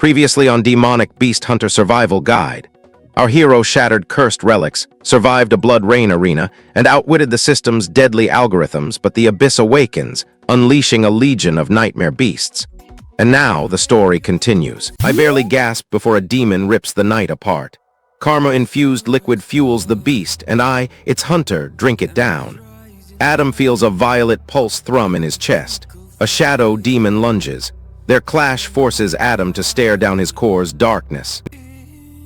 Previously on Demonic Beast Hunter Survival Guide, our hero shattered cursed relics, survived a blood rain arena, and outwitted the system's deadly algorithms, but the Abyss awakens, unleashing a legion of nightmare beasts. And now the story continues. I barely gasp before a demon rips the night apart. Karma-infused liquid fuels the beast, and I, its hunter, drink it down. Adam feels a violet pulse thrum in his chest. A shadow demon lunges. Their clash forces Adam to stare down his core's darkness.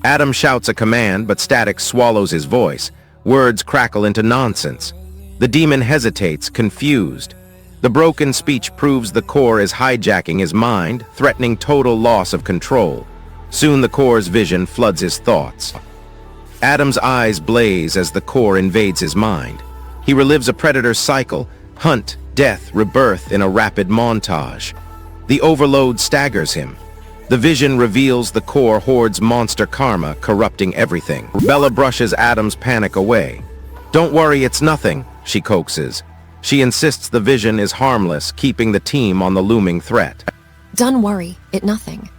Adam shouts a command, but static swallows his voice. Words crackle into nonsense. The demon hesitates, confused. The broken speech proves the core is hijacking his mind, threatening total loss of control. Soon the core's vision floods his thoughts. Adam's eyes blaze as the core invades his mind. He relives a predator's cycle, hunt, death, rebirth in a rapid montage. The overload staggers him. The vision reveals the core hoards monster karma, corrupting everything. Bella brushes Adam's panic away. "Don't worry, it's nothing," she coaxes. She insists the vision is harmless, keeping the team on the looming threat. "Don't worry, it nothing."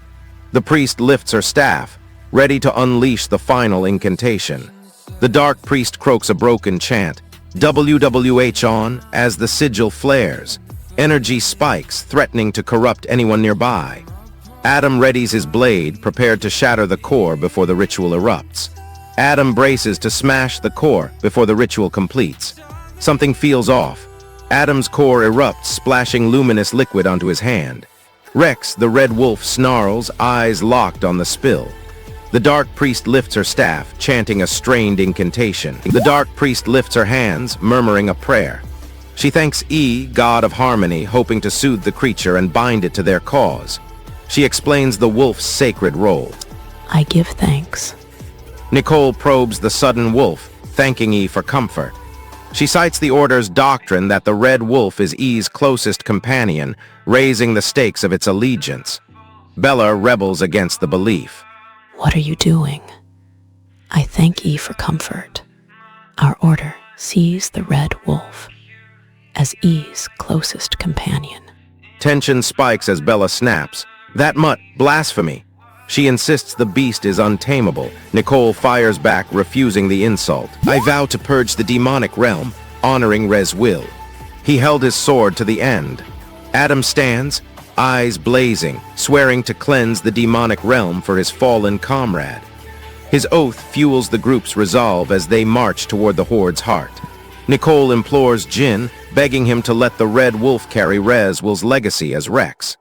The priest lifts her staff, ready to unleash the final incantation. The dark priest croaks a broken chant, WWH on, as the sigil flares. Energy spikes, threatening to corrupt anyone nearby. Adam readies his blade, prepared to shatter the core before the ritual erupts. Adam braces to smash the core before the ritual completes. Something feels off. Adam's core erupts, splashing luminous liquid onto his hand. Rex, the red wolf, snarls, eyes locked on the spill. The dark priest lifts her staff, chanting a strained incantation. The dark priest lifts her hands, murmuring a prayer. She thanks E, god of harmony, hoping to soothe the creature and bind it to their cause. She explains the wolf's sacred role. "I give thanks." Nicole probes the sudden wolf, thanking E for comfort. She cites the Order's doctrine that the red wolf is E's closest companion, raising the stakes of its allegiance. Bella rebels against the belief. "What are you doing?" "I thank E for comfort. Our order sees the red wolf as E's closest companion." Tension spikes as Bella snaps. "That mutt, blasphemy." She insists the beast is untamable. Nicole fires back, refusing the insult. "I vow to purge the demonic realm, honoring Rez's will." He held his sword to the end. Adam stands, eyes blazing, swearing to cleanse the demonic realm for his fallen comrade. His oath fuels the group's resolve as they march toward the Horde's heart. Nicole implores Jin, begging him to let the red wolf carry Rez's legacy as Rex.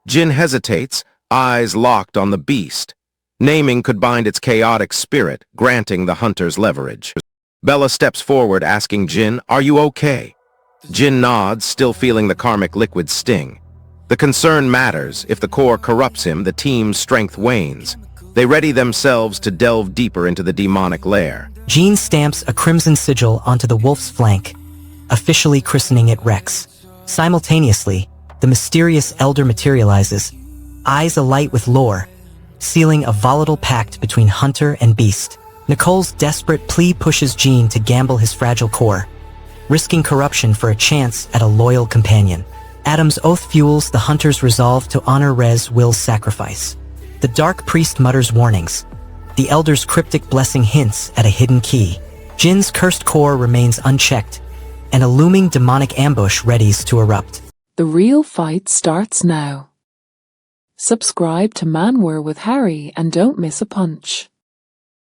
Jin hesitates, eyes locked on the beast. Naming could bind its chaotic spirit, granting the hunter's leverage. Bella steps forward, asking Jin, "Are you okay?" Jin nods, still feeling the karmic liquid sting. The concern matters. If the core corrupts him, the team's strength wanes. They ready themselves to delve deeper into the demonic lair. Jean stamps a crimson sigil onto the wolf's flank, officially christening it Rex. Simultaneously, the mysterious elder materializes, eyes alight with lore, sealing a volatile pact between hunter and beast. Nicole's desperate plea pushes Jean to gamble his fragile core, risking corruption for a chance at a loyal companion. Adam's oath fuels the hunter's resolve to honor Rez's will's sacrifice. The dark priest mutters warnings. The elder's cryptic blessing hints at a hidden key. Jin's cursed core remains unchecked, and a looming demonic ambush readies to erupt. The real fight starts now. Subscribe to Manhwa with Harry and don't miss a punch.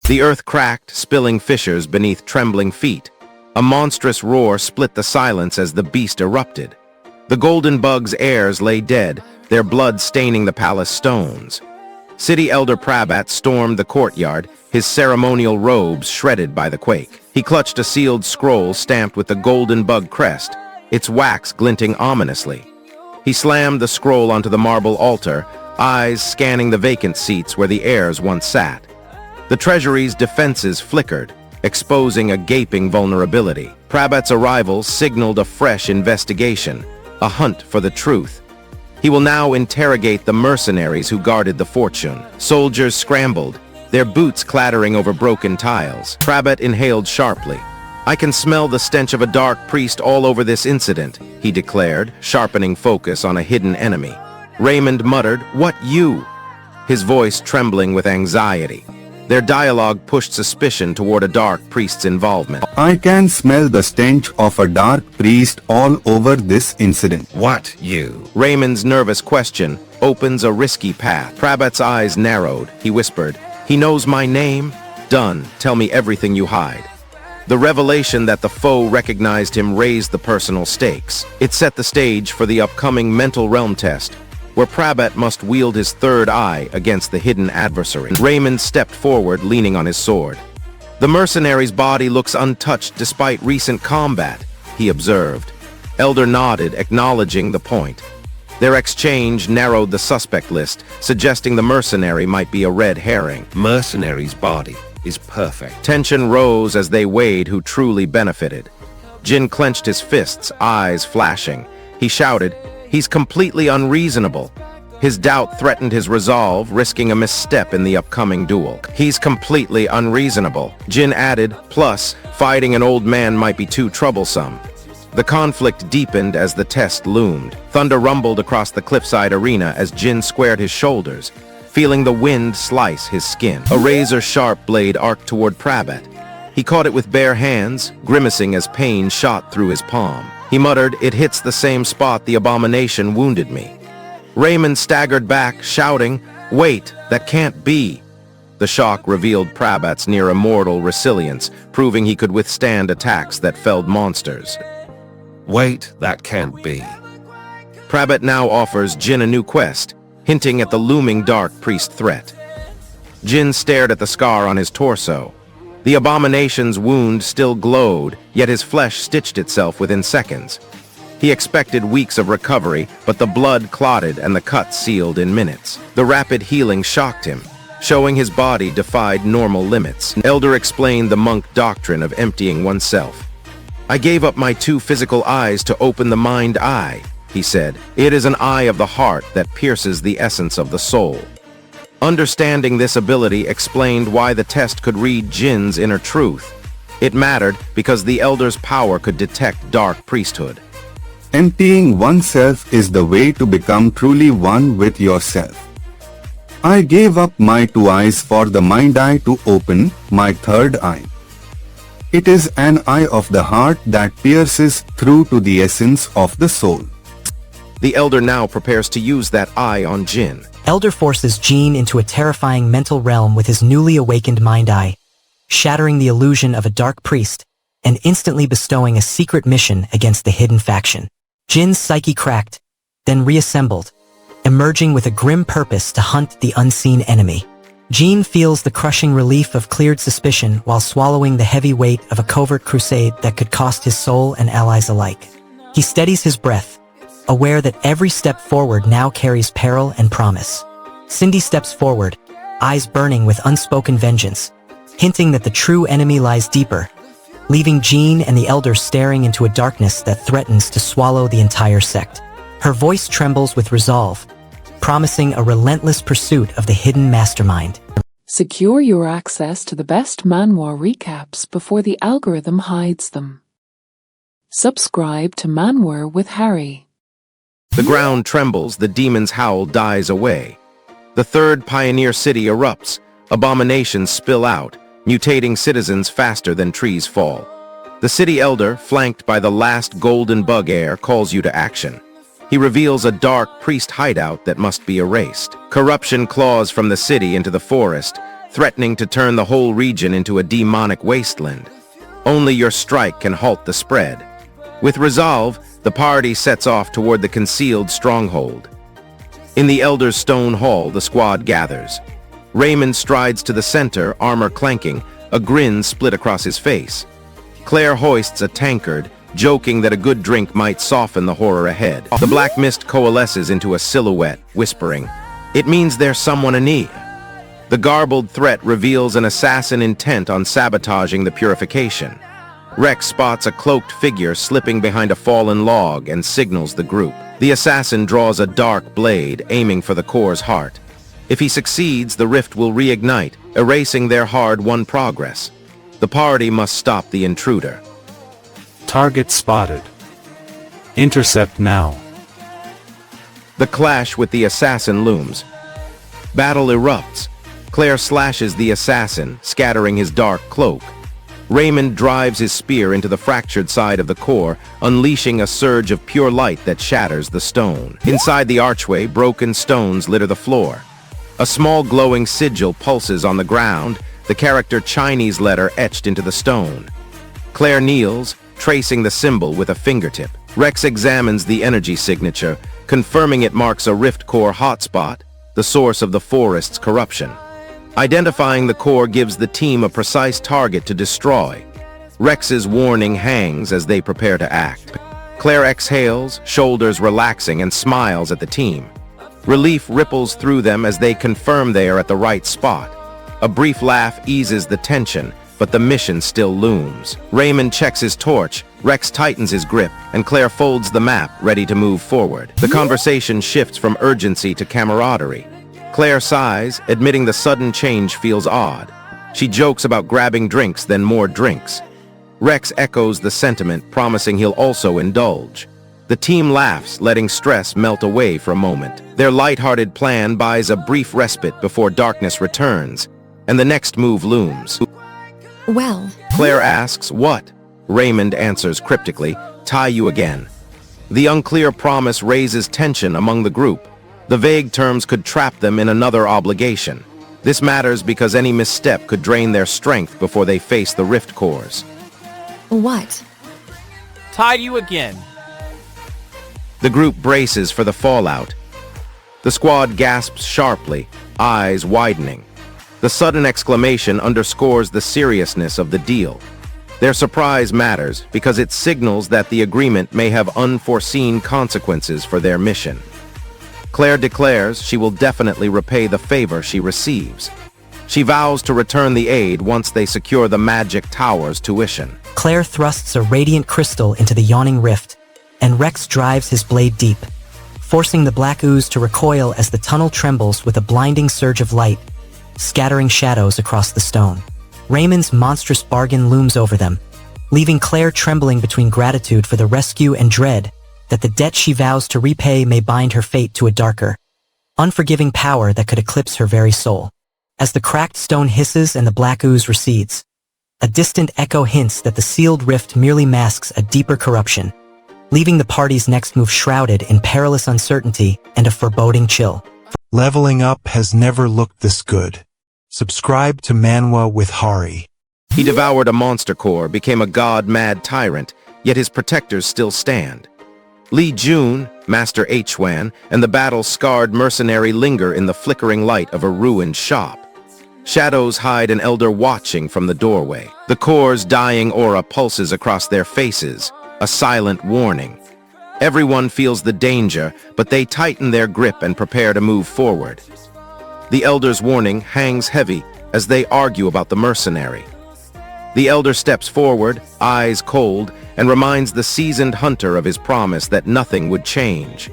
The earth cracked, spilling fissures beneath trembling feet. A monstrous roar split the silence as the beast erupted. The golden bug's heirs lay dead, their blood staining the palace stones. City Elder Prabat stormed the courtyard, his ceremonial robes shredded by the quake. He clutched a sealed scroll stamped with the golden bug crest, its wax glinting ominously. He slammed the scroll onto the marble altar, eyes scanning the vacant seats where the heirs once sat. The treasury's defenses flickered, exposing a gaping vulnerability. Prabat's arrival signaled a fresh investigation, a hunt for the truth. He will now interrogate the mercenaries who guarded the fortune. Soldiers scrambled, their boots clattering over broken tiles. Prabat inhaled sharply. "I can smell the stench of a dark priest all over this incident," he declared, sharpening focus on a hidden enemy. Raymond muttered, "What, you?" his voice trembling with anxiety. Their dialogue pushed suspicion toward a dark priest's involvement. I can smell the stench of a dark priest all over this incident. What you? Raymond's nervous question opens a risky path. Prabat's eyes narrowed. He whispered, "He knows my name? Done. Tell me everything you hide." The revelation that the foe recognized him raised the personal stakes. It set the stage for the upcoming mental realm test, where Prabat must wield his third eye against the hidden adversary. Raymond stepped forward, leaning on his sword. "The mercenary's body looks untouched despite recent combat," he observed. Elder nodded, acknowledging the point. Their exchange narrowed the suspect list, suggesting the mercenary might be a red herring. Mercenary's body is perfect. Tension rose as they weighed who truly benefited. Jin clenched his fists, eyes flashing. He shouted, "He's completely unreasonable." His doubt threatened his resolve, risking a misstep in the upcoming duel. "He's completely unreasonable," Jin added, "plus, fighting an old man might be too troublesome." The conflict deepened as the test loomed. Thunder rumbled across the cliffside arena as Jin squared his shoulders, feeling the wind slice his skin. A razor-sharp blade arced toward Prabat. He caught it with bare hands, grimacing as pain shot through his palm. He muttered, "It hits the same spot the abomination wounded me." Raymond staggered back, shouting, "Wait, that can't be." The shock revealed Prabat's near-immortal resilience, proving he could withstand attacks that felled monsters. Wait, that can't be. Prabat now offers Jin a new quest, hinting at the looming dark priest threat. Jin stared at the scar on his torso. The abomination's wound still glowed, yet his flesh stitched itself within seconds. He expected weeks of recovery, but the blood clotted and the cut sealed in minutes. The rapid healing shocked him, showing his body defied normal limits. Elder explained the monk doctrine of emptying oneself. "I gave up my two physical eyes to open the mind eye," he said. "It is an eye of the heart that pierces the essence of the soul." Understanding this ability explained why the test could read Jin's inner truth. It mattered because the Elder's power could detect dark priesthood. Emptying oneself is the way to become truly one with yourself. I gave up my two eyes for the mind eye to open my third eye. It is an eye of the heart that pierces through to the essence of the soul. The Elder now prepares to use that eye on Jin. Elder forces Jean into a terrifying mental realm with his newly awakened mind eye, shattering the illusion of a dark priest and instantly bestowing a secret mission against the hidden faction. Jin's psyche cracked, then reassembled, emerging with a grim purpose to hunt the unseen enemy. Jean feels the crushing relief of cleared suspicion while swallowing the heavy weight of a covert crusade that could cost his soul and allies alike. He steadies his breath, aware that every step forward now carries peril and promise. Cindy steps forward, eyes burning with unspoken vengeance, hinting that the true enemy lies deeper, leaving Jean and the Elder staring into a darkness that threatens to swallow the entire sect. Her voice trembles with resolve, promising a relentless pursuit of the hidden mastermind. Secure your access to the best Manhwa recaps before the algorithm hides them. Subscribe to Manhwa with Harry. The ground trembles, the demon's howl dies away. The third pioneer city erupts, abominations spill out, mutating citizens faster than trees fall. The city elder, flanked by the last golden bug heir, calls you to action. He reveals a dark priest hideout that must be erased. Corruption claws from the city into the forest, threatening to turn the whole region into a demonic wasteland. Only your strike can halt the spread. With resolve, the party sets off toward the concealed stronghold. In the Elder's stone hall, the squad gathers. Raymond strides to the center, armor clanking, a grin split across his face. Claire hoists a tankard, joking that a good drink might soften the horror ahead. The black mist coalesces into a silhouette, whispering, "It means there's someone anear." The garbled threat reveals an assassin intent on sabotaging the purification. Rex spots a cloaked figure slipping behind a fallen log and signals the group. The assassin draws a dark blade, aiming for the core's heart. If he succeeds, the rift will reignite, erasing their hard-won progress. The party must stop the intruder. Target spotted. Intercept now. The clash with the assassin looms. Battle erupts. Claire slashes the assassin, scattering his dark cloak. Raymond drives his spear into the fractured side of the core, unleashing a surge of pure light that shatters the stone. Inside the archway, broken stones litter the floor. A small glowing sigil pulses on the ground, the character Chinese letter etched into the stone. Claire kneels, tracing the symbol with a fingertip. Rex examines the energy signature, confirming it marks a rift core hotspot, the source of the forest's corruption. Identifying the core gives the team a precise target to destroy. Rex's warning hangs as they prepare to act. Claire exhales, shoulders relaxing, and smiles at the team. Relief ripples through them as they confirm they are at the right spot. A brief laugh eases the tension, but the mission still looms. Raymond checks his torch, Rex tightens his grip, and Claire folds the map, ready to move forward. The conversation shifts from urgency to camaraderie. Claire sighs, admitting the sudden change feels odd. She jokes about grabbing drinks, then more drinks. Rex echoes the sentiment, promising he'll also indulge. The team laughs, letting stress melt away for a moment. Their light-hearted plan buys a brief respite before darkness returns, and the next move looms. Well, Claire asks, "What?" Raymond answers cryptically, "Tie you again." The unclear promise raises tension among the group. The vague terms could trap them in another obligation. This matters because any misstep could drain their strength before they face the rift cores. what? Tied you again. The group braces for the fallout. The squad gasps sharply, eyes widening. The sudden exclamation underscores the seriousness of the deal. Their surprise matters because it signals that the agreement may have unforeseen consequences for their mission. Claire declares she will definitely repay the favor she receives. She vows to return the aid once they secure the magic tower's tuition. Claire thrusts a radiant crystal into the yawning rift, and Rex drives his blade deep, forcing the black ooze to recoil as the tunnel trembles with a blinding surge of light, scattering shadows across the stone. Raymond's monstrous bargain looms over them, leaving Claire trembling between gratitude for the rescue and dread that the debt she vows to repay may bind her fate to a darker, unforgiving power that could eclipse her very soul. As the cracked stone hisses and the black ooze recedes, a distant echo hints that the sealed rift merely masks a deeper corruption, leaving the party's next move shrouded in perilous uncertainty and a foreboding chill. Leveling up has never looked this good. Subscribe to Manwa with Hari. He devoured a monster core, became a god-mad tyrant, yet his protectors still stand. Li Jun, Master Hwan, and the battle-scarred mercenary linger in the flickering light of a ruined shop. Shadows hide an elder watching from the doorway. The core's dying aura pulses across their faces, a silent warning. Everyone feels the danger, but they tighten their grip and prepare to move forward. The elder's warning hangs heavy as they argue about the mercenary. The elder steps forward, eyes cold, and reminds the seasoned hunter of his promise that nothing would change.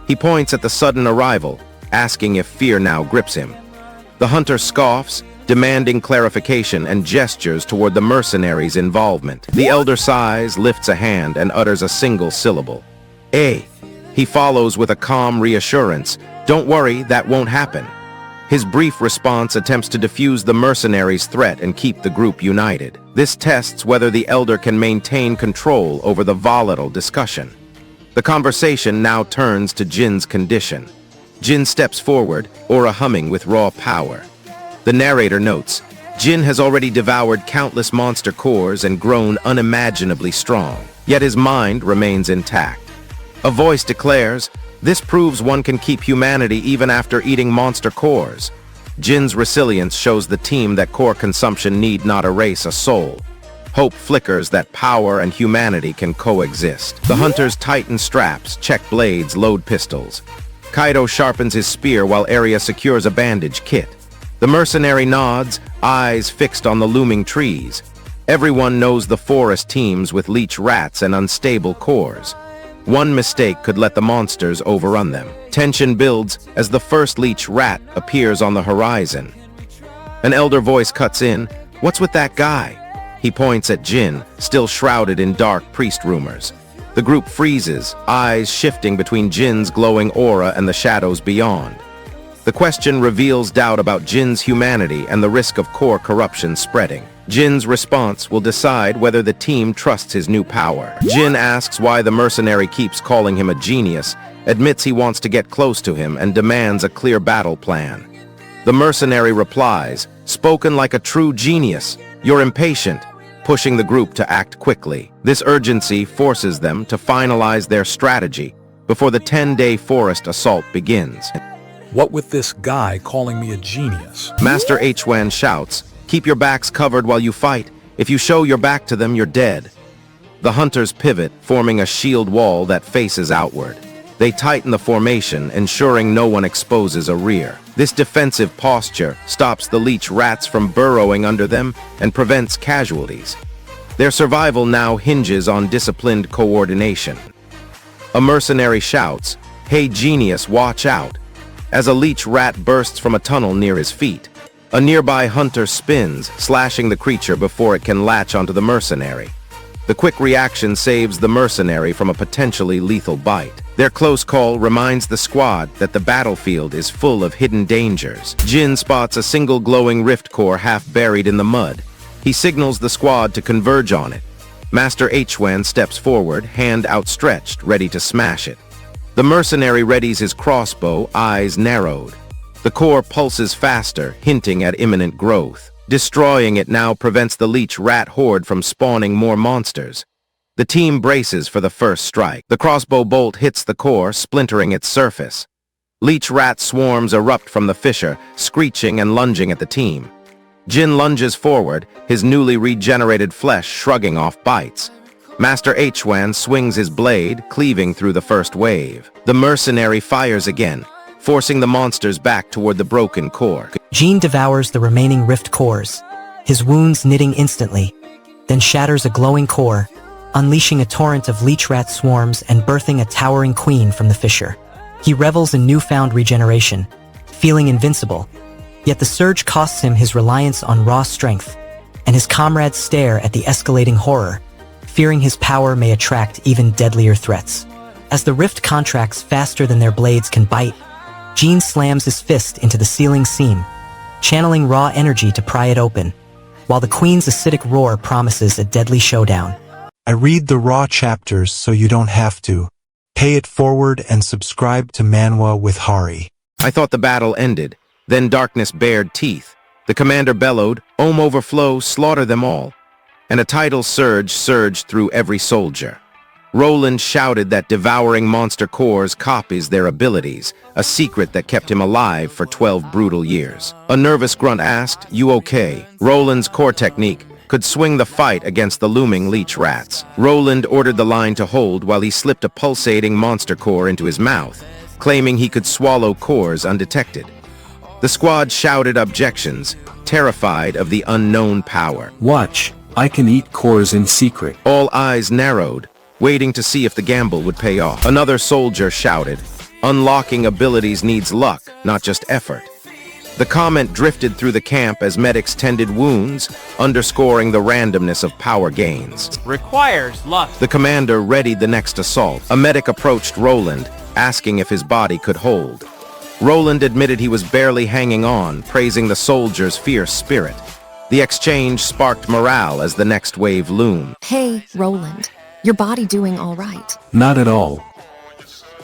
He points at the sudden arrival, asking if fear now grips him. The hunter scoffs, demanding clarification and gestures toward the mercenary's involvement. The elder sighs, lifts a hand, and utters a single syllable. "Eh." He follows with a calm reassurance, "Don't worry, that won't happen." His brief response attempts to defuse the mercenary's threat and keep the group united. This tests whether the elder can maintain control over the volatile discussion. The conversation now turns to Jin's condition. Jin steps forward, aura humming with raw power. The narrator notes, Jin has already devoured countless monster cores and grown unimaginably strong, yet his mind remains intact. A voice declares, "This proves one can keep humanity even after eating monster cores." Jin's resilience shows the team that core consumption need not erase a soul. Hope flickers that power and humanity can coexist. The hunters tighten straps, check blades, load pistols. Kaido sharpens his spear while Arya secures a bandage kit. The mercenary nods, eyes fixed on the looming trees. Everyone knows the forest teems with leech rats and unstable cores. One mistake could let the monsters overrun them. Tension builds as the first leech rat appears on the horizon. An elder voice cuts in, "What's with that guy?" He points at Jin, still shrouded in dark priest rumors. The group freezes, eyes shifting between Jin's glowing aura and the shadows beyond. The question reveals doubt about Jin's humanity and the risk of core corruption spreading. Jin's response will decide whether the team trusts his new power. Jin asks why the mercenary keeps calling him a genius, admits he wants to get close to him, and demands a clear battle plan. The mercenary replies, "Spoken like a true genius, you're impatient," pushing the group to act quickly. This urgency forces them to finalize their strategy before the 10-day forest assault begins. What with this guy calling me a genius? Master Hwan shouts, "Keep your backs covered while you fight. If you show your back to them, you're dead." The hunters pivot, forming a shield wall that faces outward. They tighten the formation, ensuring no one exposes a rear. This defensive posture stops the leech rats from burrowing under them and prevents casualties. Their survival now hinges on disciplined coordination. A mercenary shouts, "Hey genius, watch out," as a leech rat bursts from a tunnel near his feet. A nearby hunter spins, slashing the creature before it can latch onto the mercenary. The quick reaction saves the mercenary from a potentially lethal bite. Their close call reminds the squad that the battlefield is full of hidden dangers. Jin spots a single glowing rift core half buried in the mud. He signals the squad to converge on it. Master Hwan steps forward, hand outstretched, ready to smash it. The mercenary readies his crossbow, eyes narrowed. The core pulses faster, hinting at imminent growth. Destroying it now prevents the leech rat horde from spawning more monsters. The team braces for the first strike. The crossbow bolt hits the core, splintering its surface. Leech rat swarms erupt from the fissure, screeching and lunging at the team. Jin lunges forward, his newly regenerated flesh shrugging off bites. Master Hwan swings his blade, cleaving through the first wave. The mercenary fires again, forcing the monsters back toward the broken core. Jin devours the remaining rift cores, his wounds knitting instantly, then shatters a glowing core, unleashing a torrent of leech rat swarms and birthing a towering queen from the fissure. He revels in newfound regeneration, feeling invincible, yet the surge costs him his reliance on raw strength, and his comrades stare at the escalating horror, fearing his power may attract even deadlier threats. As the rift contracts faster than their blades can bite, Jin slams his fist into the ceiling seam, channeling raw energy to pry it open, while the queen's acidic roar promises a deadly showdown. I read the raw chapters so you don't have to. Pay it forward and subscribe to Manwa with Hari. I thought the battle ended. Then darkness bared teeth. The commander bellowed, "Ohm overflow, slaughter them all." And a tidal surge surged through every soldier. Roland shouted that devouring monster cores copies their abilities, a secret that kept him alive for 12 brutal years. A nervous grunt asked, "You okay?" Roland's core technique could swing the fight against the looming leech rats. Roland ordered the line to hold while he slipped a pulsating monster core into his mouth, claiming he could swallow cores undetected. The squad shouted objections, terrified of the unknown power. "Watch, I can eat cores in secret." All eyes narrowed, waiting to see if the gamble would pay off. Another soldier shouted, "Unlocking abilities needs luck, not just effort." The comment drifted through the camp as medics tended wounds, underscoring the randomness of power gains. Requires luck. The commander readied the next assault. A medic approached Roland, asking if his body could hold. Roland admitted he was barely hanging on, praising the soldier's fierce spirit. The exchange sparked morale as the next wave loomed. Hey, Roland. Your body doing all right? "Not at all.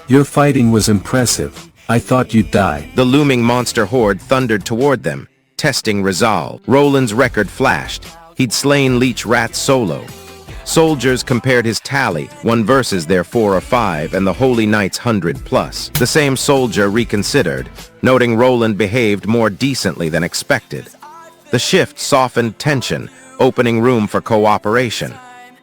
Your fighting was impressive. I thought you'd die." The looming monster horde thundered toward them, testing resolve. Roland's record flashed. He'd slain leech rats solo. Soldiers compared his tally, 1 versus their 4 or 5, and the Holy Knight's 100+. The same soldier reconsidered, noting Roland behaved more decently than expected. The shift softened tension, opening room for cooperation.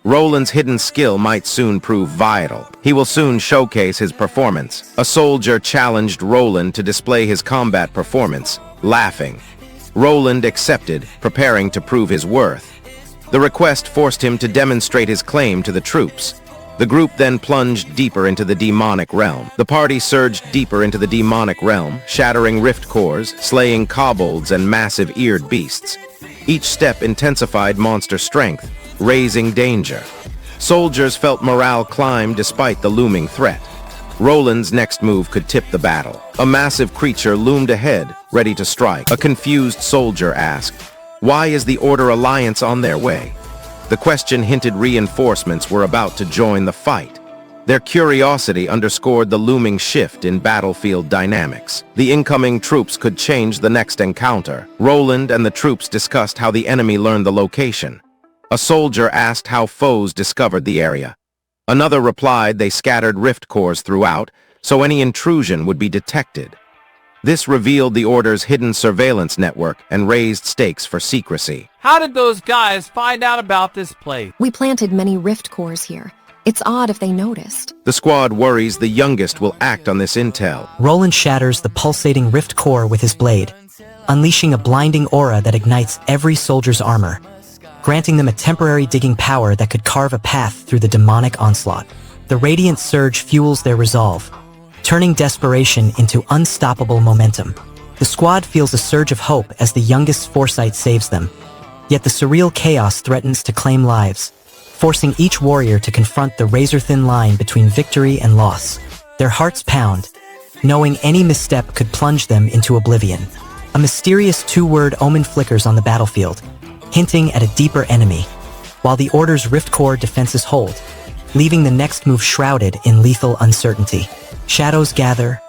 Roland's hidden skill might soon prove vital. He will soon showcase his performance. A soldier challenged Roland to display his combat performance, laughing. Roland accepted, preparing to prove his worth. The request forced him to demonstrate his claim to the troops. The group then plunged deeper into the demonic realm. The party surged deeper into the demonic realm, shattering rift cores, slaying kobolds and massive eared beasts. Each step intensified monster strength, raising danger. Soldiers felt morale climb despite the looming threat. Roland's next move could tip the battle. A massive creature loomed ahead, ready to strike. A confused soldier asked, "Why is the Order Alliance on their way?" The question hinted reinforcements were about to join the fight. Their curiosity underscored the looming shift in battlefield dynamics. The incoming troops could change the next encounter. Roland and the troops discussed how the enemy learned the location. A soldier asked how foes discovered the area. Another replied they scattered rift cores throughout, so any intrusion would be detected. This revealed the Order's hidden surveillance network and raised stakes for secrecy. How did those guys find out about this place? We planted many rift cores here. It's odd if they noticed. The squad worries the youngest will act on this intel. Roland shatters the pulsating rift core with his blade, unleashing a blinding aura that ignites every soldier's armor, granting them a temporary digging power that could carve a path through the demonic onslaught. The radiant surge fuels their resolve, turning desperation into unstoppable momentum. The squad feels a surge of hope as the youngest's foresight saves them, yet the surreal chaos threatens to claim lives, forcing each warrior to confront the razor-thin line between victory and loss. Their hearts pound, knowing any misstep could plunge them into oblivion. A mysterious two-word omen flickers on the battlefield, hinting at a deeper enemy, while the Order's rift core defenses hold, leaving the next move shrouded in lethal uncertainty. Shadows gather,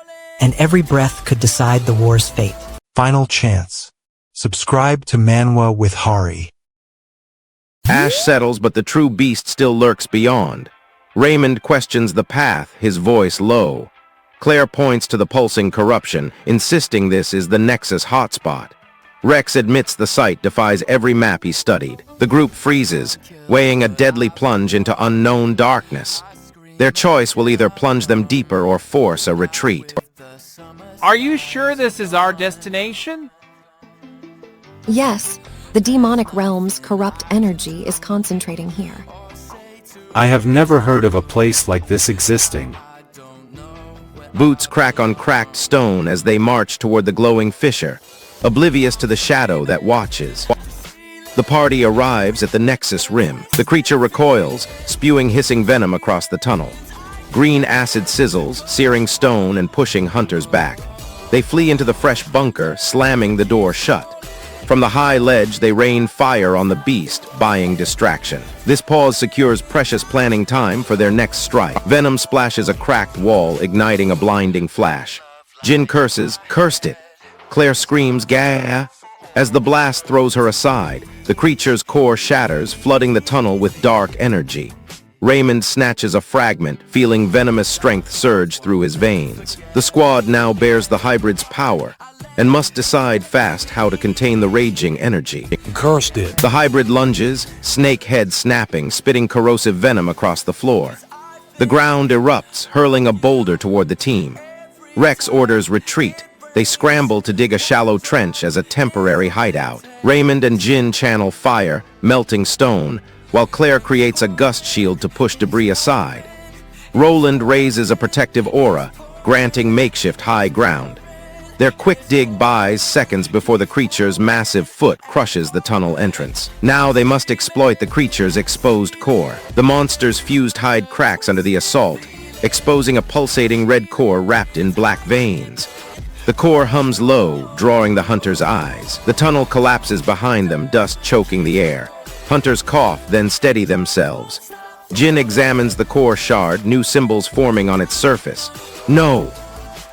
and every breath could decide the war's fate. Final chance. Subscribe to Manwa with Hari. Ash settles, but the true beast still lurks beyond. Raymond questions the path, his voice low. Claire points to the pulsing corruption, insisting this is the Nexus hotspot. Rex admits the site defies every map he studied. The group freezes, weighing a deadly plunge into unknown darkness. Their choice will either plunge them deeper or force a retreat. Are you sure this is our destination? Yes, the demonic realm's corrupt energy is concentrating here. I have never heard of a place like this existing. Boots crack on cracked stone as they march toward the glowing fissure, oblivious to the shadow that watches. The party arrives at the Nexus rim. The creature recoils, spewing hissing venom across the tunnel. Green acid sizzles, searing stone and pushing hunters back. They flee into the fresh bunker, slamming the door shut. From the high ledge, they rain fire on the beast, buying distraction. This pause secures precious planning time for their next strike. Venom splashes a cracked wall, igniting a blinding flash. Jin curses, "Cursed it!" Claire screams, "Gah!" As the blast throws her aside, the creature's core shatters, flooding the tunnel with dark energy. Raymond snatches a fragment, feeling venomous strength surge through his veins. The squad now bears the hybrid's power, and must decide fast how to contain the raging energy. Cursed it. The hybrid lunges, snake head snapping, spitting corrosive venom across the floor. The ground erupts, hurling a boulder toward the team. Rex orders retreat. They scramble to dig a shallow trench as a temporary hideout. Raymond and Jin channel fire, melting stone, while Claire creates a gust shield to push debris aside. Roland raises a protective aura, granting makeshift high ground. Their quick dig buys seconds before the creature's massive foot crushes the tunnel entrance. Now they must exploit the creature's exposed core. The monster's fused hide cracks under the assault, exposing a pulsating red core wrapped in black veins. The core hums low, drawing the hunter's eyes. The tunnel collapses behind them, dust choking the air. Hunters cough, then steady themselves. Jin examines the core shard, new symbols forming on its surface. No!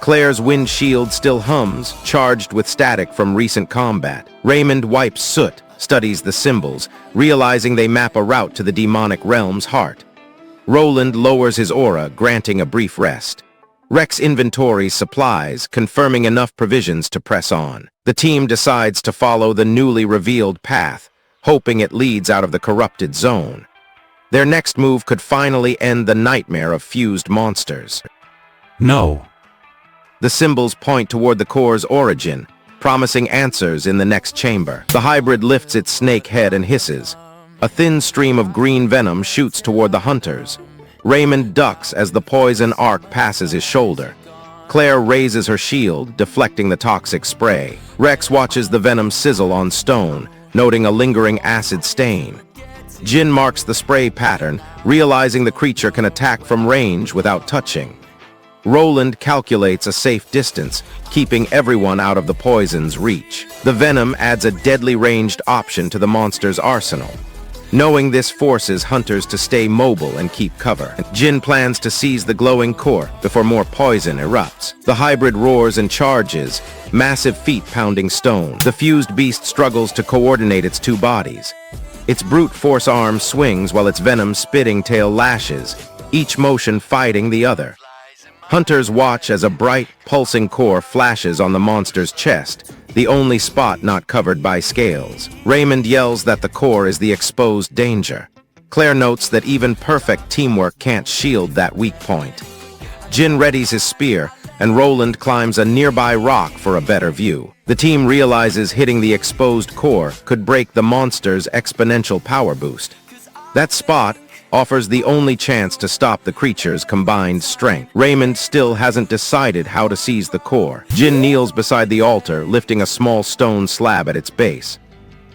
Claire's wind shield still hums, charged with static from recent combat. Raymond wipes soot, studies the symbols, realizing they map a route to the demonic realm's heart. Roland lowers his aura, granting a brief rest. Rex inventories supplies, confirming enough provisions to press on. The team decides to follow the newly revealed path, hoping it leads out of the corrupted zone. Their next move could finally end the nightmare of fused monsters. No. The symbols point toward the core's origin, promising answers in the next chamber. The hybrid lifts its snake head and hisses. A thin stream of green venom shoots toward the hunters. Raymond ducks as the poison arc passes his shoulder. Claire raises her shield, deflecting the toxic spray. Rex watches the venom sizzle on stone, noting a lingering acid stain. Jin marks the spray pattern, realizing the creature can attack from range without touching. Roland calculates a safe distance, keeping everyone out of the poison's reach. The venom adds a deadly ranged option to the monster's arsenal. Knowing this forces hunters to stay mobile and keep cover. Jin plans to seize the glowing core before more poison erupts. The hybrid roars and charges, massive feet-pounding stone. The fused beast struggles to coordinate its two bodies. Its brute force arm swings while its venom-spitting tail lashes, each motion fighting the other. Hunters watch as a bright, pulsing core flashes on the monster's chest, the only spot not covered by scales. Raymond yells that the core is the exposed danger. Claire notes that even perfect teamwork can't shield that weak point. Jin readies his spear, and Roland climbs a nearby rock for a better view. The team realizes hitting the exposed core could break the monster's exponential power boost. That spot offers the only chance to stop the creature's combined strength. Raymond still hasn't decided how to seize the core. Jin kneels beside the altar, lifting a small stone slab at its base.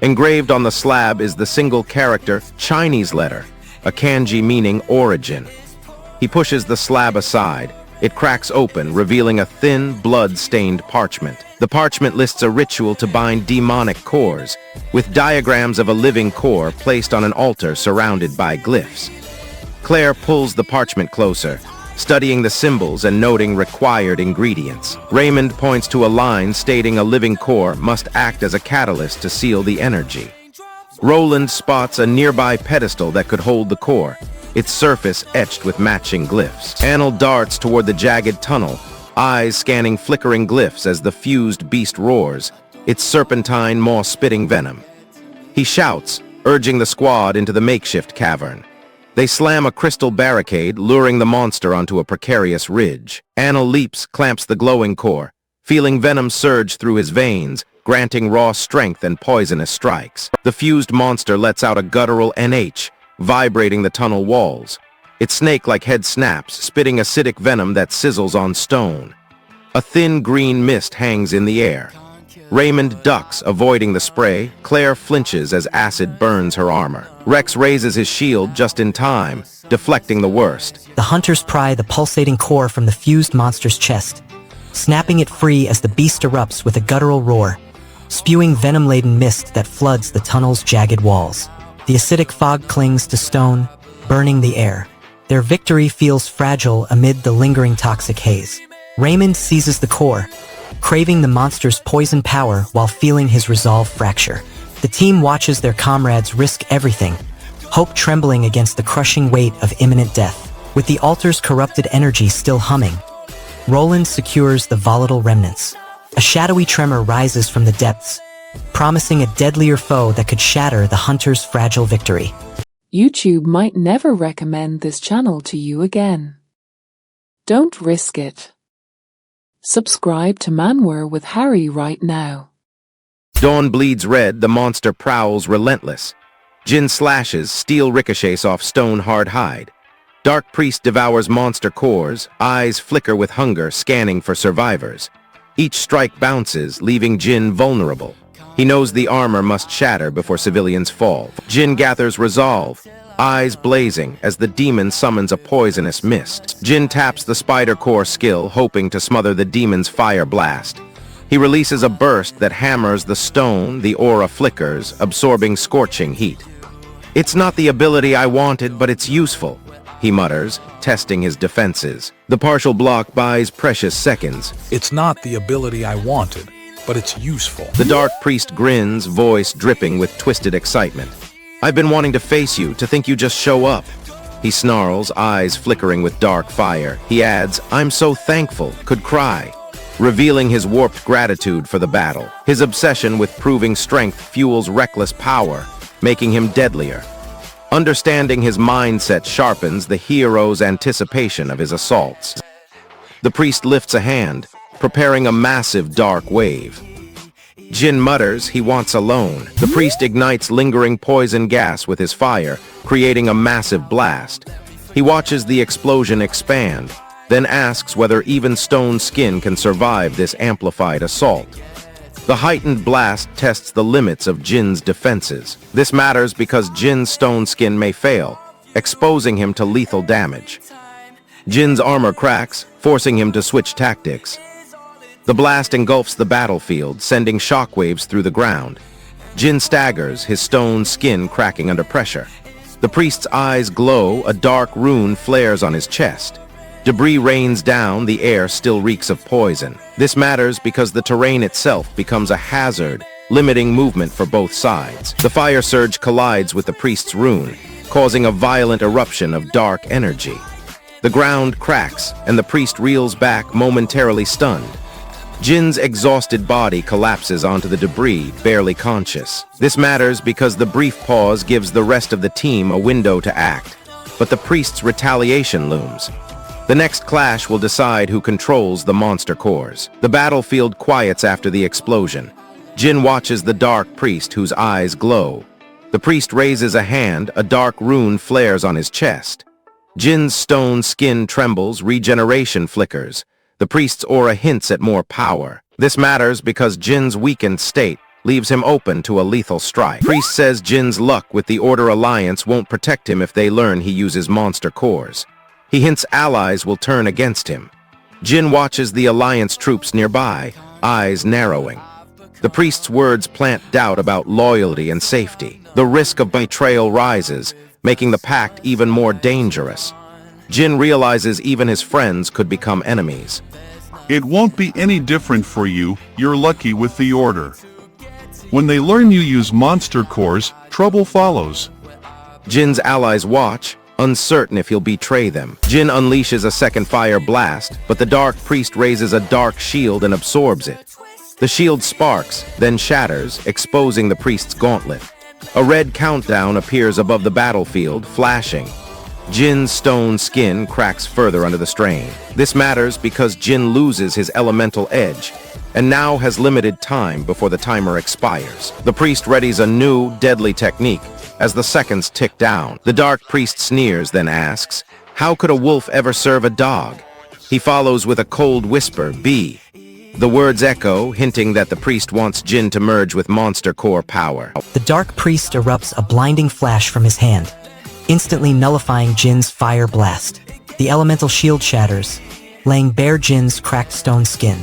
Engraved on the slab is the single character Chinese letter, a kanji meaning origin. He pushes the slab aside. It cracks open, revealing a thin, blood-stained parchment. The parchment lists a ritual to bind demonic cores, with diagrams of a living core placed on an altar surrounded by glyphs. Claire pulls the parchment closer, studying the symbols and noting required ingredients. Raymond points to a line stating a living core must act as a catalyst to seal the energy. Roland spots a nearby pedestal that could hold the core, its surface etched with matching glyphs. Anil darts toward the jagged tunnel, eyes scanning flickering glyphs as the fused beast roars, its serpentine, maw-spitting venom. He shouts, urging the squad into the makeshift cavern. They slam a crystal barricade, luring the monster onto a precarious ridge. Anil leaps, clamps the glowing core, feeling venom surge through his veins, granting raw strength and poisonous strikes. The fused monster lets out a guttural NH, vibrating the tunnel walls. Its snake-like head snaps, spitting acidic venom that sizzles on stone. A thin green mist hangs in the air. Raymond ducks, avoiding the spray. Claire flinches as acid burns her armor. Rex raises his shield just in time, deflecting the worst. The hunters pry the pulsating core from the fused monster's chest, snapping it free as the beast erupts with a guttural roar, spewing venom-laden mist that floods the tunnel's jagged walls. The acidic fog clings to stone, burning the air. Their victory feels fragile amid the lingering toxic haze. Raymond seizes the core, craving the monster's poison power while feeling his resolve fracture. The team watches their comrades risk everything, hope trembling against the crushing weight of imminent death. With the altar's corrupted energy still humming, Roland secures the volatile remnants. A shadowy tremor rises from the depths, promising a deadlier foe that could shatter the hunter's fragile victory. YouTube might never recommend this channel to you again. Don't risk it. Subscribe to Manwa with Harry right now. Dawn bleeds red, the monster prowls relentless. Jin slashes, steel ricochets off stone-hard hide. Dark Priest devours monster cores, eyes flicker with hunger, scanning for survivors. Each strike bounces, leaving Jin vulnerable. He knows the armor must shatter before civilians fall. Jin gathers resolve, eyes blazing as the demon summons a poisonous mist. Jin taps the spider core skill, hoping to smother the demon's fire blast. He releases a burst that hammers the stone, the aura flickers, absorbing scorching heat. "It's not the ability I wanted, but it's useful," he mutters, testing his defenses. The partial block buys precious seconds. It's not the ability I wanted, but it's useful. The Dark Priest grins, voice dripping with twisted excitement. "I've been wanting to face you, to think you just show up." He snarls, eyes flickering with dark fire. He adds, "I'm so thankful, could cry," revealing his warped gratitude for the battle. His obsession with proving strength fuels reckless power, making him deadlier. Understanding his mindset sharpens the hero's anticipation of his assaults. The priest lifts a hand, preparing a massive dark wave. Jin mutters he wants alone. The priest ignites lingering poison gas with his fire, creating a massive blast. He watches the explosion expand, then asks whether even stone skin can survive this amplified assault. The heightened blast tests the limits of Jin's defenses. This matters because Jin's stone skin may fail, exposing him to lethal damage. Jin's armor cracks, forcing him to switch tactics. The blast engulfs the battlefield, sending shockwaves through the ground. Jin staggers, his stone skin cracking under pressure. The priest's eyes glow, a dark rune flares on his chest. Debris rains down, the air still reeks of poison. This matters because the terrain itself becomes a hazard, limiting movement for both sides. The fire surge collides with the priest's rune, causing a violent eruption of dark energy. The ground cracks, and the priest reels back, momentarily stunned. Jin's exhausted body collapses onto the debris, barely conscious. This matters because the brief pause gives the rest of the team a window to act. But the priest's retaliation looms. The next clash will decide who controls the monster cores. The battlefield quiets after the explosion. Jin watches the dark priest whose eyes glow. The priest raises a hand, a dark rune flares on his chest. Jin's stone skin trembles, regeneration flickers. The priest's aura hints at more power. This matters because Jin's weakened state leaves him open to a lethal strike. Priest says Jin's luck with the Order Alliance won't protect him if they learn he uses monster cores. He hints allies will turn against him. Jin watches the Alliance troops nearby, eyes narrowing. The priest's words plant doubt about loyalty and safety. The risk of betrayal rises, making the pact even more dangerous. Jin realizes even his friends could become enemies. It won't be any different for you, you're lucky with the Order. When they learn you use monster cores, trouble follows. Jin's allies watch, uncertain if he'll betray them. Jin unleashes a second fire blast, but the dark priest raises a dark shield and absorbs it. The shield sparks, then shatters, exposing the priest's gauntlet. A red countdown appears above the battlefield, flashing. Jin's stone skin cracks further under the strain. This matters because Jin loses his elemental edge, and now has limited time before the timer expires. The priest readies a new, deadly technique as the seconds tick down. The dark priest sneers, then asks, "How could a wolf ever serve a dog?" He follows with a cold whisper, "B." The words echo, hinting that the priest wants Jin to merge with monster core power. The dark priest erupts a blinding flash from his hand, instantly nullifying Jin's fire blast. The elemental shield shatters, laying bare Jin's cracked stone skin.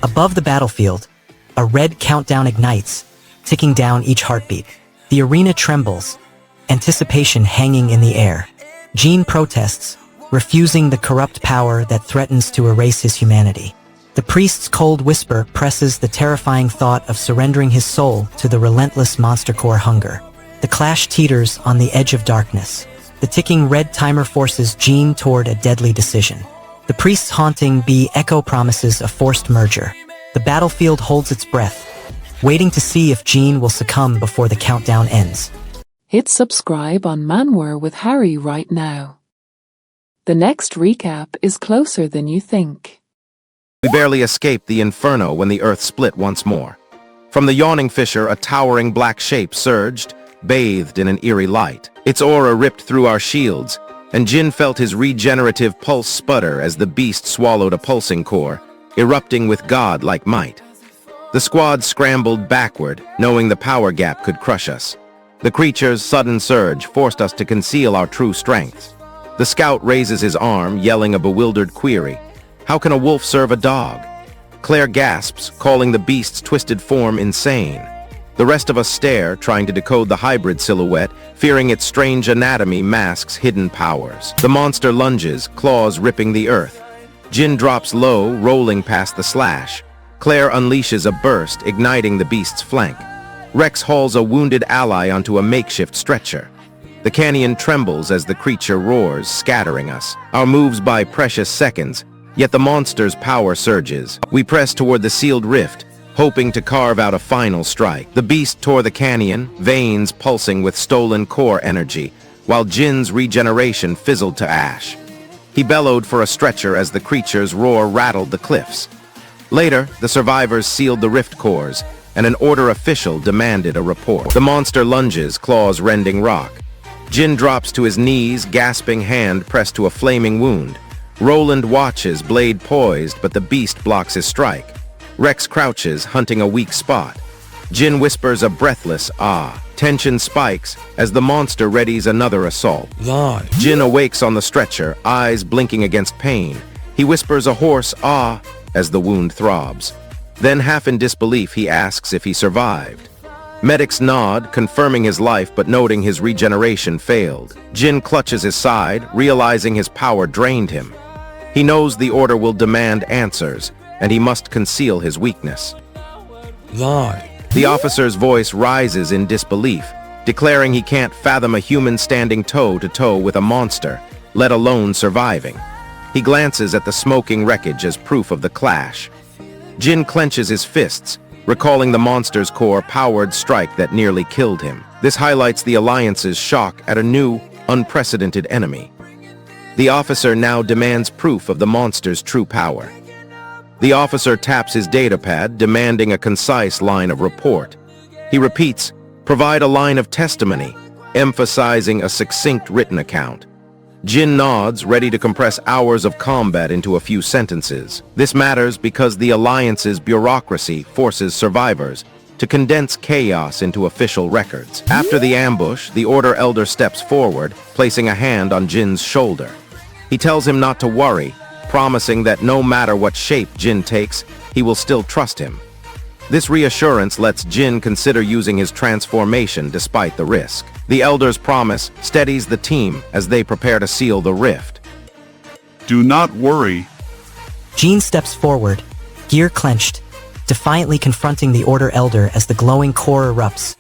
Above the battlefield, a red countdown ignites, ticking down each heartbeat. The arena trembles, anticipation hanging in the air. Jin protests, refusing the corrupt power that threatens to erase his humanity. The priest's cold whisper presses the terrifying thought of surrendering his soul to the relentless monster core hunger. The clash teeters on the edge of darkness. The ticking red timer forces Jin toward a deadly decision. The priest's haunting B echo promises a forced merger. The battlefield holds its breath, waiting to see if Jin will succumb before the countdown ends. Hit subscribe on Manwa with Harry right now. The next recap is closer than you think. We barely escaped the inferno when the earth split once more. From the yawning fissure, a towering black shape surged, bathed in an eerie light. Its aura ripped through our shields, and Jin felt his regenerative pulse sputter as the beast swallowed a pulsing core, erupting with god-like might. The squad scrambled backward, knowing the power gap could crush us. The creature's sudden surge forced us to conceal our true strengths. The scout raises his arm, yelling a bewildered query. How can a wolf serve a dog? Claire gasps, calling the beast's twisted form insane. The rest of us stare, trying to decode the hybrid silhouette, fearing its strange anatomy masks hidden powers. The monster lunges, claws ripping the earth. Jin drops low, rolling past the slash. Claire unleashes a burst, igniting the beast's flank. Rex hauls a wounded ally onto a makeshift stretcher. The canyon trembles as the creature roars, scattering us. Our moves buy precious seconds, yet the monster's power surges. We press toward the sealed rift, hoping to carve out a final strike. The beast tore the canyon, veins pulsing with stolen core energy, while Jin's regeneration fizzled to ash. He bellowed for a stretcher as the creature's roar rattled the cliffs. Later, the survivors sealed the rift cores, and an Order official demanded a report. The monster lunges, claws rending rock. Jin drops to his knees, gasping, hand pressed to a flaming wound. Roland watches, blade poised, but the beast blocks his strike. Rex crouches, hunting a weak spot. Jin whispers a breathless "ah." Tension spikes as the monster readies another assault. Lie. Jin awakes on the stretcher, eyes blinking against pain. He whispers a hoarse "ah" as the wound throbs. Then, half in disbelief, he asks if he survived. Medics nod, confirming his life but noting his regeneration failed. Jin clutches his side, realizing his power drained him. He knows the order will demand answers, and he must conceal his weakness. Lie. The officer's voice rises in disbelief, declaring he can't fathom a human standing toe-to-toe with a monster, let alone surviving. He glances at the smoking wreckage as proof of the clash. Jin clenches his fists, recalling the monster's core-powered strike that nearly killed him. This highlights the Alliance's shock at a new, unprecedented enemy. The officer now demands proof of the monster's true power. The officer taps his datapad, demanding a concise line of report. He repeats, "Provide a line of testimony," emphasizing a succinct written account. Jin nods, ready to compress hours of combat into a few sentences. This matters because the Alliance's bureaucracy forces survivors to condense chaos into official records. After the ambush, the Order Elder steps forward, placing a hand on Jin's shoulder. He tells him not to worry, promising that no matter what shape Jin takes, he will still trust him. This reassurance lets Jin consider using his transformation despite the risk. The Elder's promise steadies the team as they prepare to seal the rift. Do not worry. Jean steps forward, gear clenched, defiantly confronting the Order Elder as the glowing core erupts,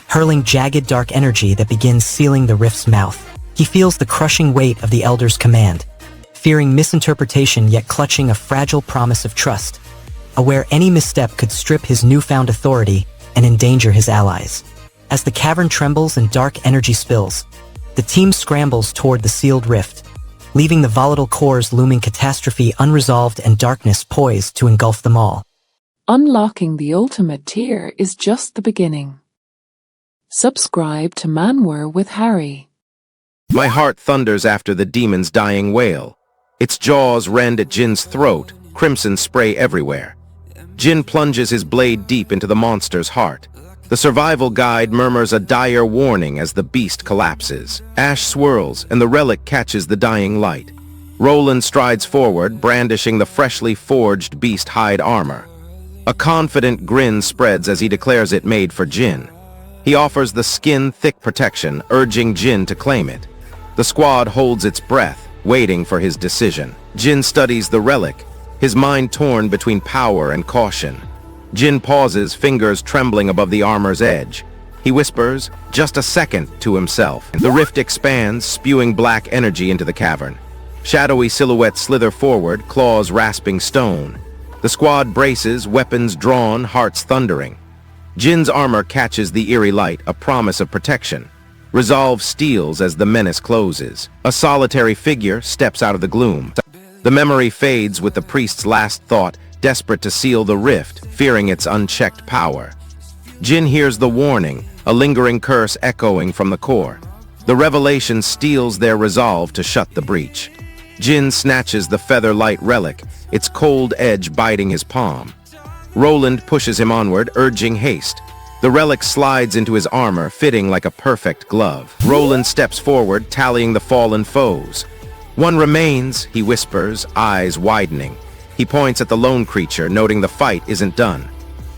hurling jagged dark energy that begins sealing the rift's mouth. He feels the crushing weight of the Elder's command, fearing misinterpretation yet clutching a fragile promise of trust, aware any misstep could strip his newfound authority and endanger his allies. As the cavern trembles and dark energy spills, the team scrambles toward the sealed rift, leaving the volatile cores looming catastrophe unresolved and darkness poised to engulf them all. Unlocking the ultimate tier is just the beginning. Subscribe to Manwa with Harry. My heart thunders after the demon's dying wail. Its jaws rend at Jin's throat, crimson spray everywhere. Jin plunges his blade deep into the monster's heart. The survival guide murmurs a dire warning as the beast collapses. Ash swirls, and the relic catches the dying light. Roland strides forward, brandishing the freshly forged beast hide armor. A confident grin spreads as he declares it made for Jin. He offers the skin-thick protection, urging Jin to claim it. The squad holds its breath, waiting for his decision. Jin studies the relic, his mind torn between power and caution. Jin pauses, fingers trembling above the armor's edge. He whispers, "Just a second," to himself. The rift expands, spewing black energy into the cavern. Shadowy silhouettes slither forward, claws rasping stone. The squad braces, weapons drawn, hearts thundering. Jin's armor catches the eerie light, a promise of protection. Resolve steals as the menace closes. A solitary figure steps out of the gloom. The memory fades with the priest's last thought, desperate to seal the rift, fearing its unchecked power. Jin hears the warning, a lingering curse echoing from the core. The revelation steals their resolve to shut the breach. Jin snatches the feather-light relic, its cold edge biting his palm. Roland pushes him onward, urging haste. The relic slides into his armor, fitting like a perfect glove. Roland steps forward, tallying the fallen foes. "One remains," he whispers, eyes widening. He points at the lone creature, noting the fight isn't done.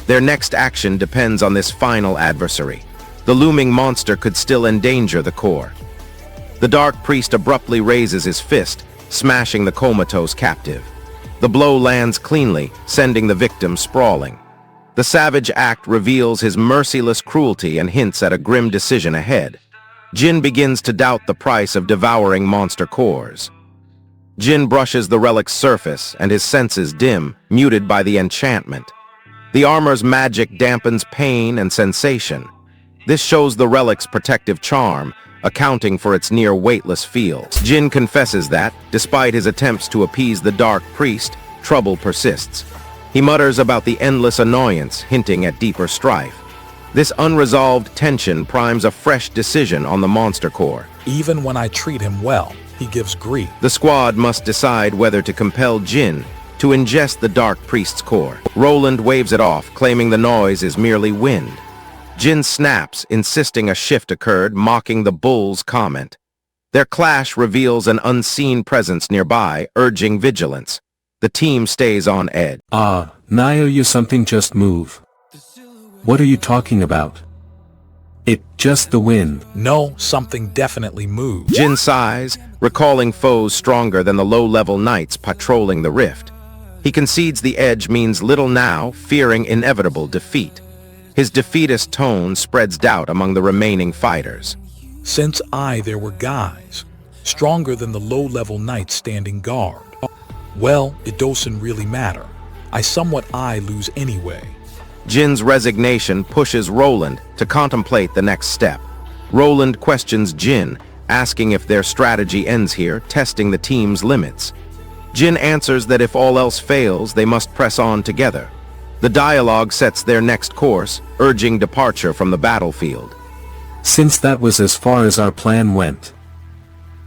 Their next action depends on this final adversary. The looming monster could still endanger the core. The dark priest abruptly raises his fist, smashing the comatose captive. The blow lands cleanly, sending the victim sprawling. The savage act reveals his merciless cruelty and hints at a grim decision ahead. Jin begins to doubt the price of devouring monster cores. Jin brushes the relic's surface, and his senses dim, muted by the enchantment. The armor's magic dampens pain and sensation. This shows the relic's protective charm, accounting for its near-weightless feel. Jin confesses that, despite his attempts to appease the dark priest, trouble persists. He mutters about the endless annoyance, hinting at deeper strife. This unresolved tension primes a fresh decision on the monster core. Even when I treat him well, he gives grief. The squad must decide whether to compel Jin to ingest the Dark Priest's core. Roland waves it off, claiming the noise is merely wind. Jin snaps, insisting a shift occurred, mocking the bull's comment. Their clash reveals an unseen presence nearby, urging vigilance. The team stays on edge. Nio, you something just move. What are you talking about? It just the wind. No, something definitely moved. Jin sighs, recalling foes stronger than the low-level knights patrolling the rift. He concedes the edge means little now, fearing inevitable defeat. His defeatist tone spreads doubt among the remaining fighters. Since there were guys, stronger than the low-level knights standing guard. Well, it doesn't really matter. I lose anyway. Jin's resignation pushes Roland to contemplate the next step. Roland questions Jin, asking if their strategy ends here, testing the team's limits. Jin answers that if all else fails, they must press on together. The dialogue sets their next course, urging departure from the battlefield. Since that was as far as our plan went.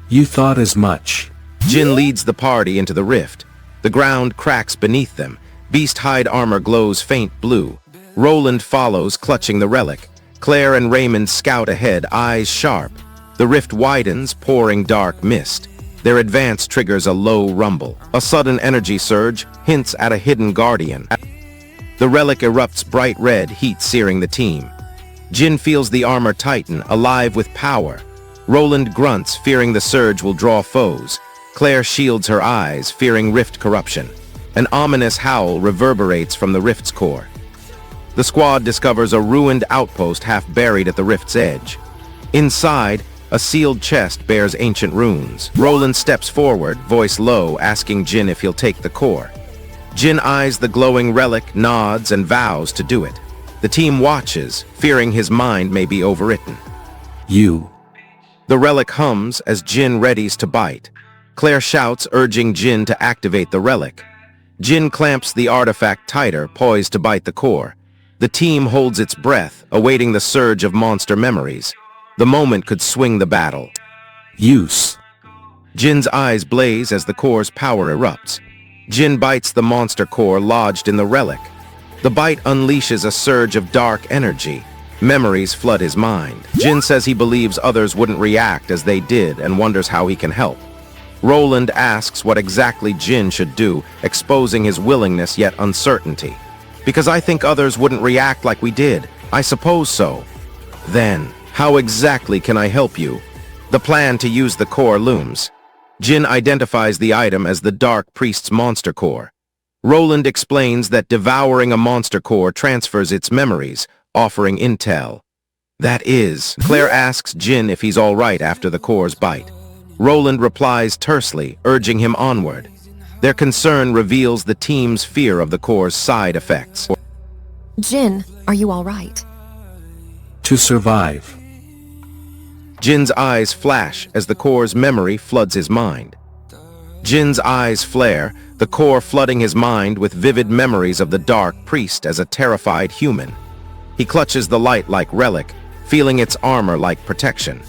You thought as much. Jin leads the party into the rift. The ground cracks beneath them. Beast hide armor glows faint blue. Roland follows, clutching the relic. Claire and Raymond scout ahead, eyes sharp. The rift widens, pouring dark mist. Their advance triggers a low rumble. A sudden energy surge hints at a hidden guardian. The relic erupts bright red, heat searing the team. Jin feels the armor tighten, alive with power. Roland grunts, fearing the surge will draw foes. Claire shields her eyes, fearing rift corruption. An ominous howl reverberates from the rift's core. The squad discovers a ruined outpost half buried at the rift's edge. Inside, a sealed chest bears ancient runes. Roland steps forward, voice low, asking Jin if he'll take the core. Jin eyes the glowing relic, nods, and vows to do it. The team watches, fearing his mind may be overwritten. You. The relic hums as Jin readies to bite. Claire shouts, urging Jin to activate the relic. Jin clamps the artifact tighter, poised to bite the core. The team holds its breath, awaiting the surge of monster memories. The moment could swing the battle. Use. Jin's eyes blaze as the core's power erupts. Jin bites the monster core lodged in the relic. The bite unleashes a surge of dark energy. Memories flood his mind. Jin says he believes others wouldn't react as they did and wonders how he can help. Roland asks what exactly Jin should do, exposing his willingness yet uncertainty. Because I think others wouldn't react like we did. I suppose so. Then, how exactly can I help you? The plan to use the core looms. Jin identifies the item as the Dark Priest's monster core. Roland explains that devouring a monster core transfers its memories, offering intel. That is, Claire asks Jin if he's all right after the core's bite. Roland replies tersely, urging him onward. Their concern reveals the team's fear of the core's side effects. Jin, are you all right? To survive. Jin's eyes flash as the core's memory floods his mind. Jin's eyes flare, the core flooding his mind with vivid memories of the Dark Priest as a terrified human. He clutches the light like relic, feeling its armor like protection.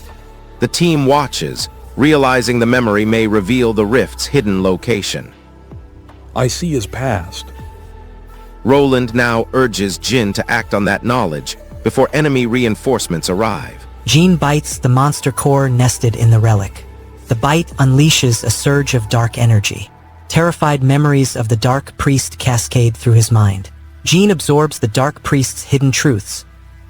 The team watches, realizing the memory may reveal the rift's hidden location. I see his past. Roland now urges Jin to act on that knowledge before enemy reinforcements arrive. Jin bites the monster core nested in the relic. The bite unleashes a surge of dark energy. Terrified memories of the Dark Priest cascade through his mind. Jin absorbs the Dark Priest's hidden truths,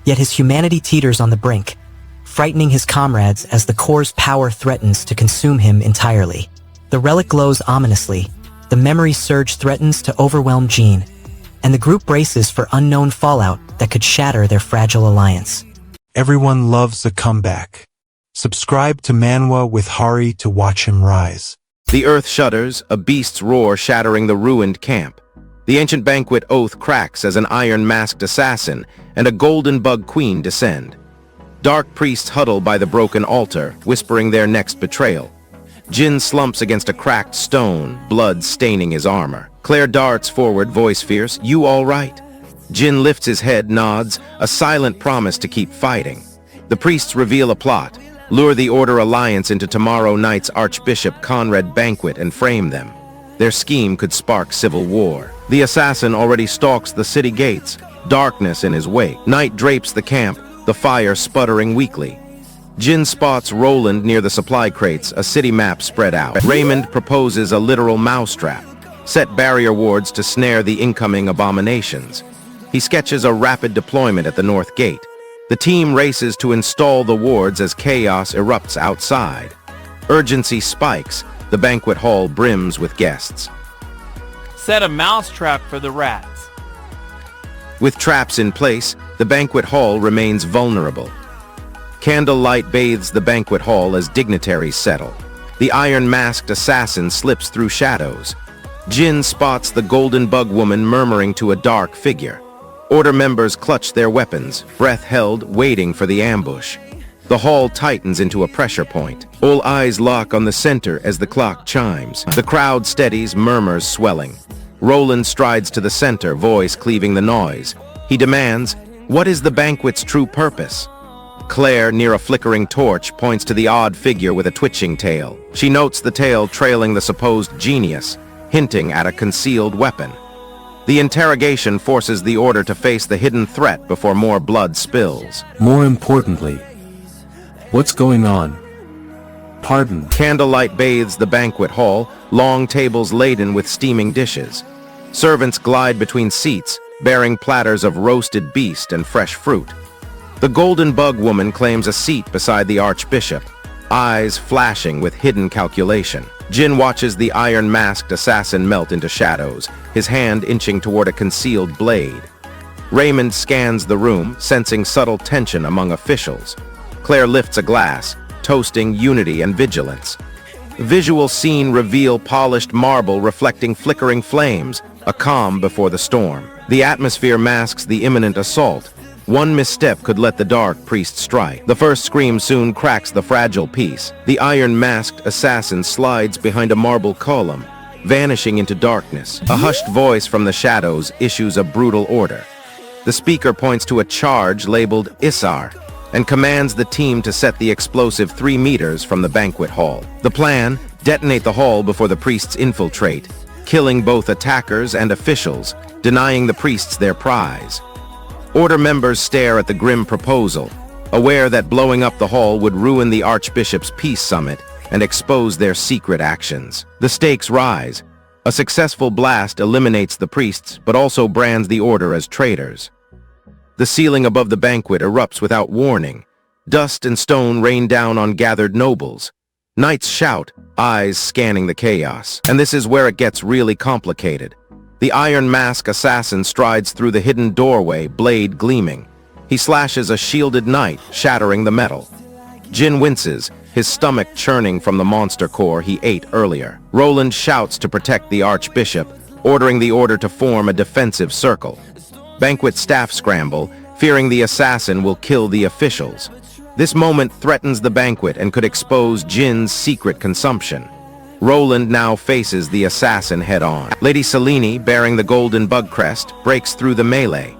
yet his humanity teeters on the brink, frightening his comrades as the core's power threatens to consume him entirely. The relic glows ominously, the memory surge threatens to overwhelm Jin, and the group braces for unknown fallout that could shatter their fragile alliance. Everyone loves a comeback. Subscribe to Manwa with Hari to watch him rise. The earth shudders, a beast's roar shattering the ruined camp. The ancient Banquet oath cracks as an iron-masked assassin and a golden bug queen descend. Dark priests huddle by the broken altar, whispering their next betrayal. Jin slumps against a cracked stone, blood staining his armor. Claire darts forward, voice fierce, "You all right?" Jin lifts his head, nods, a silent promise to keep fighting. The priests reveal a plot, lure the Order Alliance into tomorrow night's Archbishop Conrad Banquet and frame them. Their scheme could spark civil war. The assassin already stalks the city gates, darkness in his wake. Night drapes the camp, the fire sputtering weakly. Jin spots Roland near the supply crates, a city map spread out. Raymond proposes a literal mousetrap, set barrier wards to snare the incoming abominations. He sketches a rapid deployment at the north gate. The team races to install the wards as chaos erupts outside. Urgency spikes. The banquet hall brims with guests. Set a mousetrap for the rats. With traps in place, the banquet hall remains vulnerable. Candlelight bathes the banquet hall as dignitaries settle. The iron-masked assassin slips through shadows. Jin spots the golden bug woman murmuring to a dark figure. Order members clutch their weapons, breath held, waiting for the ambush. The hall tightens into a pressure point. All eyes lock on the center as the clock chimes. The crowd steadies, murmurs swelling. Roland strides to the center, voice cleaving the noise. He demands, "What is the banquet's true purpose?" Claire, near a flickering torch, points to the odd figure with a twitching tail. She notes the tail trailing the supposed genius, hinting at a concealed weapon. The interrogation forces the Order to face the hidden threat before more blood spills. More importantly, what's going on? Pardon. Candlelight bathes the banquet hall, long tables laden with steaming dishes. Servants glide between seats, bearing platters of roasted beast and fresh fruit. The golden bug woman claims a seat beside the archbishop, eyes flashing with hidden calculation. Jin watches the iron-masked assassin melt into shadows, his hand inching toward a concealed blade. Raymond scans the room, sensing subtle tension among officials. Claire lifts a glass, toasting unity and vigilance. Visual scene reveal polished marble reflecting flickering flames, a calm before the storm. The atmosphere masks the imminent assault. One misstep could let the dark priest strike. The first scream soon cracks the fragile peace. The iron-masked assassin slides behind a marble column, vanishing into darkness. A hushed voice from the shadows issues a brutal order. The speaker points to a charge labeled Issar and commands the team to set the explosive 3 meters from the banquet hall. The plan, detonate the hall before the priests infiltrate, killing both attackers and officials, denying the priests their prize. Order members stare at the grim proposal, aware that blowing up the hall would ruin the Archbishop's peace summit and expose their secret actions. The stakes rise. A successful blast eliminates the priests, but also brands the Order as traitors. The ceiling above the banquet erupts without warning. Dust and stone rain down on gathered nobles. Knights shout, eyes scanning the chaos. And this is where it gets really complicated. The Iron Mask assassin strides through the hidden doorway, blade gleaming. He slashes a shielded knight, shattering the metal. Jin winces, his stomach churning from the monster core he ate earlier. Roland shouts to protect the Archbishop, ordering the Order to form a defensive circle. Banquet staff scramble, fearing the assassin will kill the officials. This moment threatens the banquet and could expose Jin's secret consumption. Roland now faces the assassin head-on. Lady Selene, bearing the golden bug crest, breaks through the melee.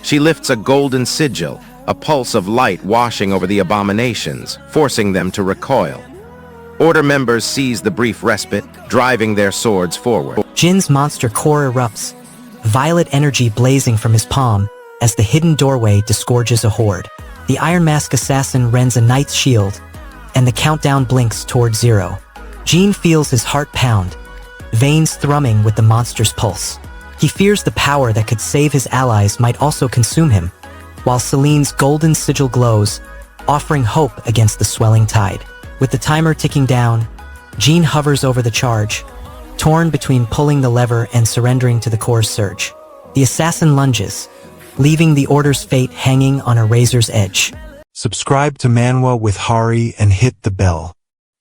She lifts a golden sigil, a pulse of light washing over the abominations, forcing them to recoil. Order members seize the brief respite, driving their swords forward. Jin's monster core erupts, violet energy blazing from his palm as the hidden doorway disgorges a horde. The Iron Mask assassin rends a knight's shield, and the countdown blinks toward 0. Jin feels his heart pound, veins thrumming with the monster's pulse. He fears the power that could save his allies might also consume him, while Selene's golden sigil glows, offering hope against the swelling tide. With the timer ticking down, Jin hovers over the charge, torn between pulling the lever and surrendering to the core's surge. The assassin lunges, leaving the Order's fate hanging on a razor's edge. Subscribe to Manwa with Hari and hit the bell.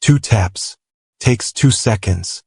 2 taps. Takes 2 seconds.